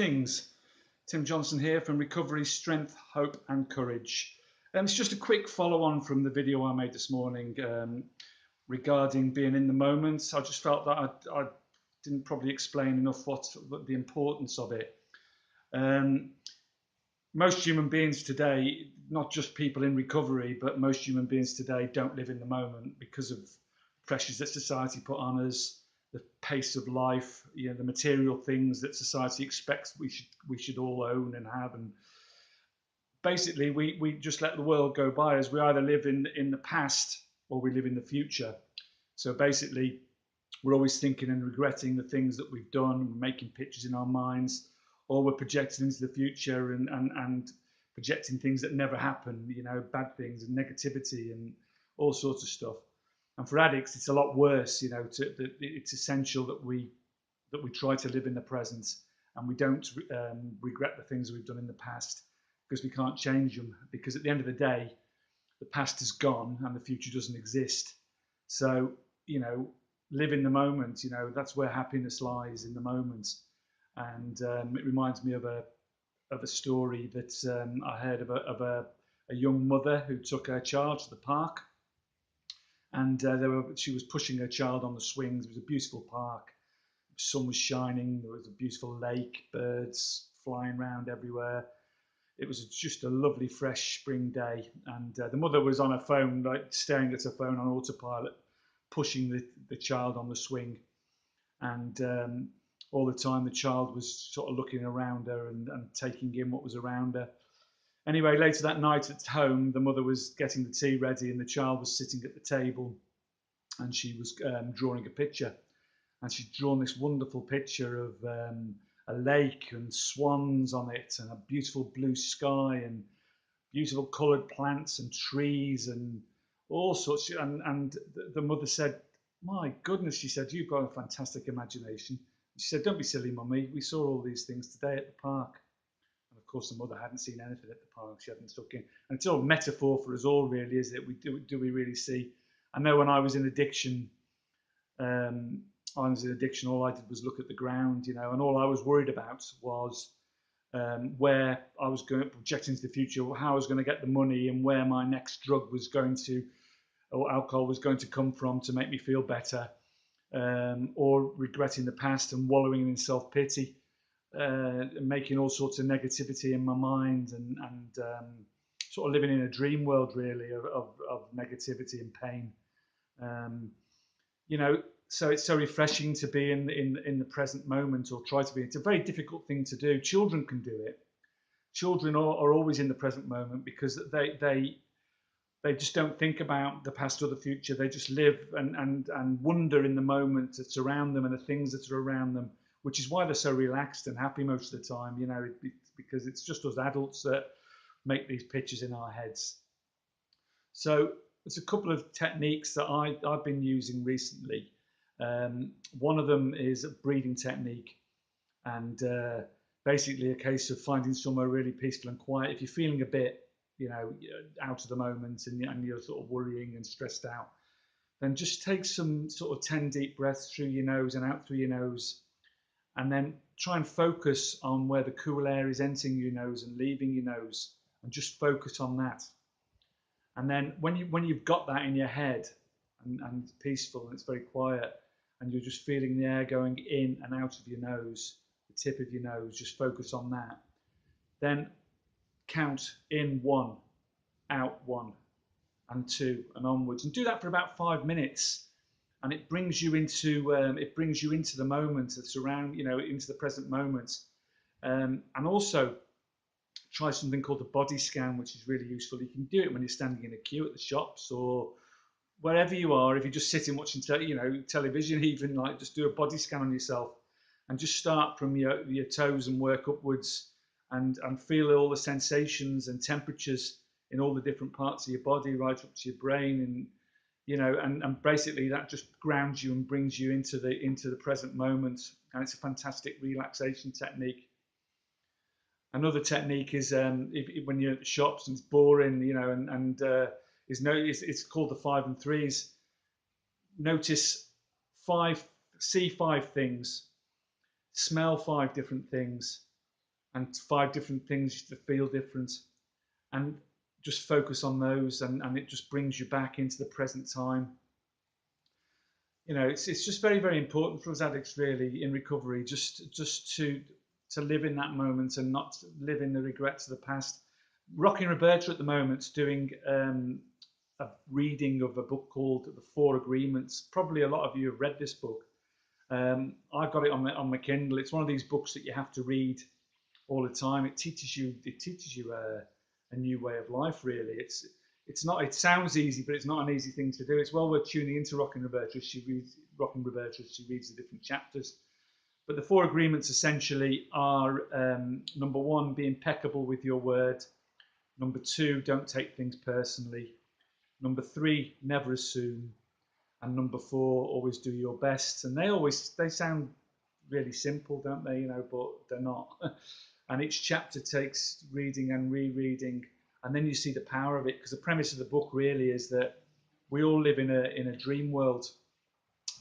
Things. Tim Johnson here from Recovery, Strength, Hope and Courage. It's just a quick follow on from the video I made this morning regarding being in the moment. I just felt that I didn't probably explain enough what the importance of it. Most human beings today, not just people in recovery, but most human beings today don't live in the moment because of pressures that society put on us, the pace of life, the material things that society expects we should all own and have, and basically we just let the world go by us. We either live in the past or we live in the future. So basically, we're always thinking and regretting the things that we've done, we're making pictures in our minds, or we're projecting into the future and projecting things that never happen, bad things and negativity and all sorts of stuff. And for addicts, it's a lot worse. It's essential that we try to live in the present and we don't regret the things we've done in the past, because we can't change them. Because at the end of the day, the past is gone and the future doesn't exist. So live in the moment. That's where happiness lies, in the moment. And it reminds me of a story that I heard of a young mother who took her child to the park. And she was pushing her child on the swings. It was a beautiful park. The sun was shining. There was a beautiful lake, birds flying around everywhere. It was just a lovely, fresh spring day. And the mother was on her phone, like staring at her phone on autopilot, pushing the child on the swing. And all the time, the child was sort of looking around her and taking in what was around her. Anyway, later that night at home, the mother was getting the tea ready and the child was sitting at the table, and she was drawing a picture. And she'd drawn this wonderful picture of a lake and swans on it and a beautiful blue sky and beautiful coloured plants and trees and all sorts. And the mother said, "My goodness," she said, "you've got a fantastic imagination." She said, "Don't be silly, Mummy. We saw all these things today at the park." And of course, the mother hadn't seen anything at the park. She hadn't stuck in. And it's all a metaphor for us all, really, is it? Do we really see? I know when I was in addiction, all I did was look at the ground, and all I was worried about was where I was going to project into the future, how I was going to get the money, and where my next drug was going to, or alcohol was going to come from to make me feel better, or regretting the past and wallowing in self-pity, making all sorts of negativity in my mind, and sort of living in a dream world, really, of negativity and pain. So it's so refreshing to be in the present moment, or try to be. It's a very difficult thing to do. Children can do it. Children are always in the present moment because they just don't think about the past or the future. They just live and wonder in the moment that's around them and the things that are around them, which is why they're so relaxed and happy most of the time, because it's just us adults that make these pictures in our heads. So there's a couple of techniques that I've been using recently. One of them is a breathing technique, and basically a case of finding somewhere really peaceful and quiet. If you're feeling a bit, out of the moment and you're sort of worrying and stressed out, then just take some sort of 10 deep breaths through your nose and out through your nose, and then try and focus on where the cool air is entering your nose and leaving your nose, and just focus on that. And then when you've got that in your head and it's peaceful and it's very quiet, and you're just feeling the air going in and out of your nose, the tip of your nose, just focus on that. Then count in 1, out 1, and 2, and onwards, and do that for about 5 minutes, and it brings you into the moment that's around, into the present moment. And also try something called the body scan, which is really useful. You can do it when you're standing in a queue at the shops or wherever you are. If you're just sitting watching television, even, like, just do a body scan on yourself and just start from your toes and work upwards, and feel all the sensations and temperatures in all the different parts of your body, right up to your brain, and basically that just grounds you and brings you into the present moment, and it's a fantastic relaxation technique. Another technique is when you're at the shops and it's boring, it's called the 5 and 3s. Notice 5, see 5 things, smell 5 different things, and 5 different things that feel different, and just focus on those, and it just brings you back into the present time. It's just very, very important for us addicts, really, in recovery, just to live in that moment and not live in the regrets of the past. Rocking Roberta at the moment's doing a reading of a book called The Four Agreements. Probably a lot of you have read this book. I've got it on my Kindle. It's one of these books that you have to read all the time. It teaches you a new way of life. Really, it's not. It sounds easy, but it's not an easy thing to do. It's well worth tuning into Rocking Roberta as she reads the different chapters. But the four agreements essentially are: number one, be impeccable with your word; number two, don't take things personally; number three, never assume; and number four, always do your best. And they sound really simple, don't they? But they're not. And each chapter takes reading and rereading, and then you see the power of it. Because the premise of the book really is that we all live in a dream world,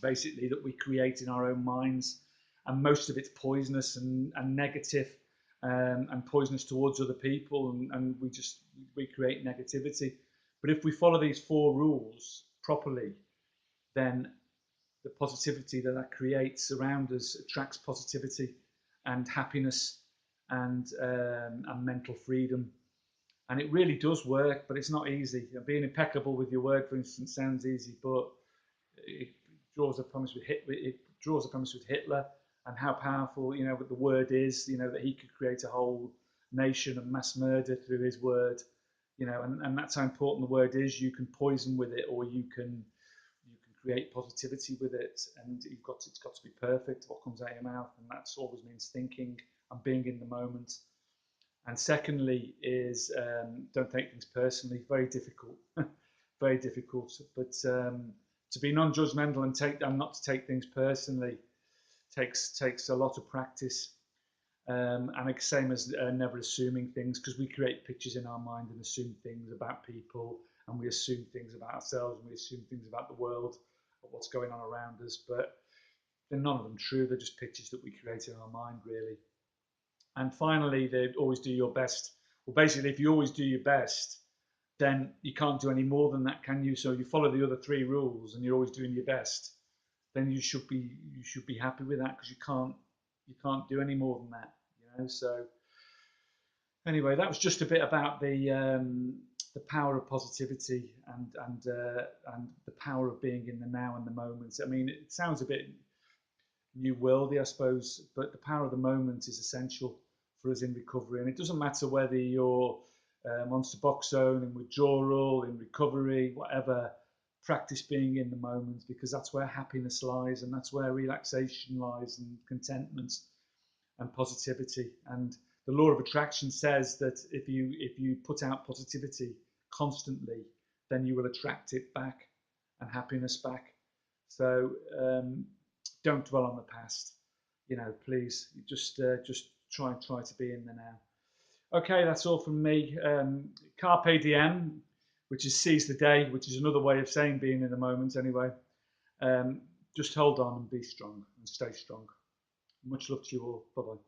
basically, that we create in our own minds, and most of it's poisonous and negative, and poisonous towards other people, and we create negativity. But if we follow these four rules properly, then the positivity that creates around us attracts positivity and happiness and mental freedom. And it really does work, but it's not easy. Being impeccable with your word, for instance, sounds easy, but it draws a promise with Hitler. It draws a promise with Hitler and how powerful what the word is. That he could create a whole nation of mass murder through his word. And that's how important the word is. You can poison with it, or you can create positivity with it, and it's got to be perfect what comes out of your mouth, and that always means thinking and being in the moment. And secondly is don't take things personally. Very difficult, very difficult. But to be non-judgmental and not to take things personally takes a lot of practice. And it's the same as never assuming things, because we create pictures in our mind and assume things about people, and we assume things about ourselves, and we assume things about the world, or what's going on around us. But they're none of them true. They're just pictures that we create in our mind, really. And finally, they always do your best. Well, basically, if you always do your best, then you can't do any more than that, can you? So you follow the other three rules, and you're always doing your best. Then you should be happy with that, because you can't do any more than that. So anyway, that was just a bit about the power of positivity and the power of being in the now and the moment. I mean, it sounds a bit new worldy, I suppose, but the power of the moment is essential for us in recovery. And it doesn't matter whether you're on Suboxone, in withdrawal, in recovery, whatever. Practice being in the moment, because that's where happiness lies, and that's where relaxation lies, and contentment and positivity. And the law of attraction says that if you put out positivity constantly, then you will attract it back, and happiness back. So don't dwell on the past. Please just try to be in the now. Okay, that's all from me. Carpe diem, which is seize the day, which is another way of saying being in the moment. Anyway, just hold on and be strong and stay strong. Much love to you all. Bye bye.